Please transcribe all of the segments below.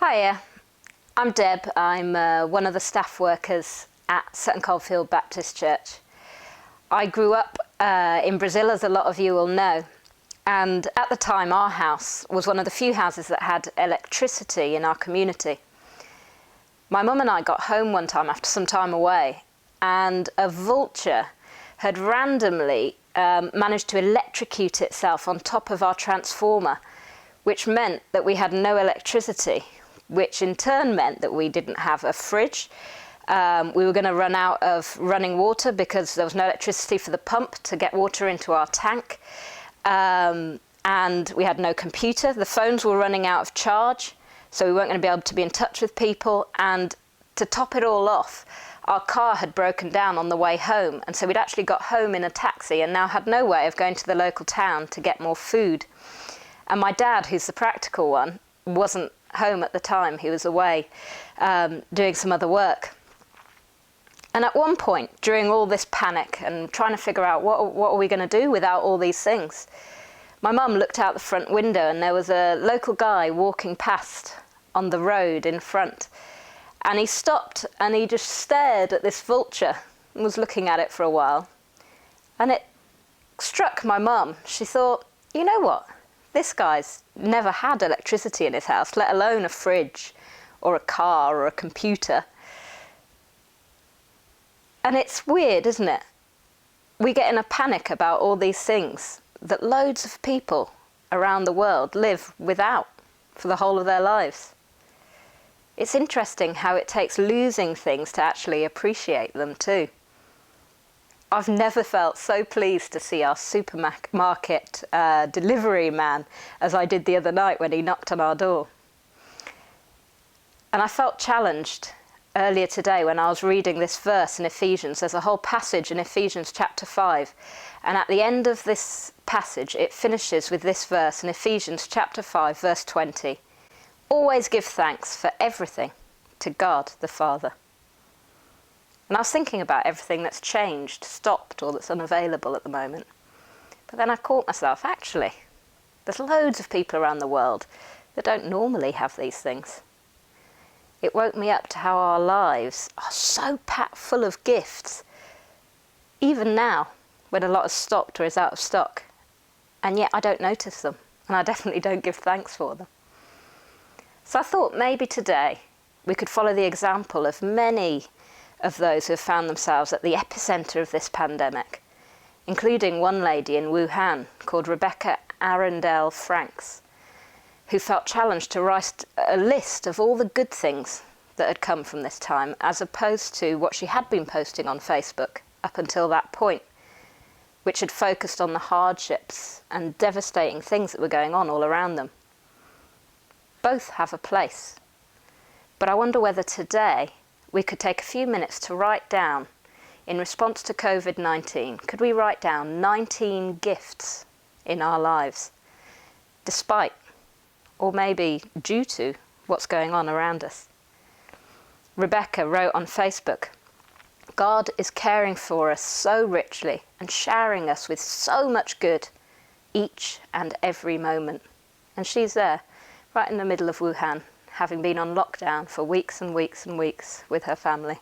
Hiya, I'm Deb. I'm one of the staff workers at Sutton Coldfield Baptist Church. I grew up in Brazil, as a lot of you will know, and at the time our house was one of the few houses that had electricity in our community. My mum and I got home one time after some time away, and a vulture had randomly managed to electrocute itself on top of our transformer, which meant that we had no electricity, which in turn meant that we didn't have a fridge. We were going to run out of running water because there was no electricity for the pump to get water into our tank. And we had no computer. The phones were running out of charge, so we weren't going to be able to be in touch with people. And to top it all off, our car had broken down on the way home. And so we'd actually got home in a taxi and now had no way of going to the local town to get more food. And my dad, who's the practical one, wasn't home at the time. He was away doing some other work. And at one point, during all this panic and trying to figure out what are we going to do without all these things, my mum looked out the front window and there was a local guy walking past on the road in front. And he stopped and he just stared at this vulture and was looking at it for a while. And it struck my mum. She thought, you know what? This guy's never had electricity in his house, let alone a fridge or a car or a computer. And it's weird, isn't it? We get in a panic about all these things that loads of people around the world live without for the whole of their lives. It's interesting how it takes losing things to actually appreciate them too. I've never felt so pleased to see our supermarket delivery man as I did the other night when he knocked on our door. And I felt challenged earlier today when I was reading this verse in Ephesians. There's a whole passage in Ephesians chapter 5. And at the end of this passage, it finishes with this verse in Ephesians chapter 5, verse 20. Always give thanks for everything to God the Father. And I was thinking about everything that's changed, stopped, or that's unavailable at the moment. But then I caught myself, actually, there's loads of people around the world that don't normally have these things. It woke me up to how our lives are so packed full of gifts, even now, when a lot has stopped or is out of stock. And yet I don't notice them, and I definitely don't give thanks for them. So I thought maybe today we could follow the example of many of those who have found themselves at the epicenter of this pandemic, including one lady in Wuhan called Rebecca Arundel Franks, who felt challenged to write a list of all the good things that had come from this time, as opposed to what she had been posting on Facebook up until that point, which had focused on the hardships and devastating things that were going on all around them. Both have a place, but I wonder whether today we could take a few minutes to write down, in response to COVID-19, could we write down 19 gifts in our lives, despite, or maybe due to, what's going on around us? Rebecca wrote on Facebook, God is caring for us so richly and showering us with so much good each and every moment. And she's there, right in the middle of Wuhan, having been on lockdown for weeks and weeks and weeks with her family.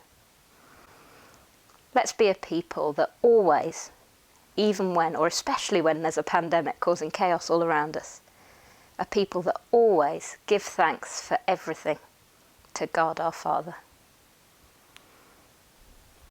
Let's be a people that always, even when, or especially when there's a pandemic causing chaos all around us, a people that always give thanks for everything to God our Father.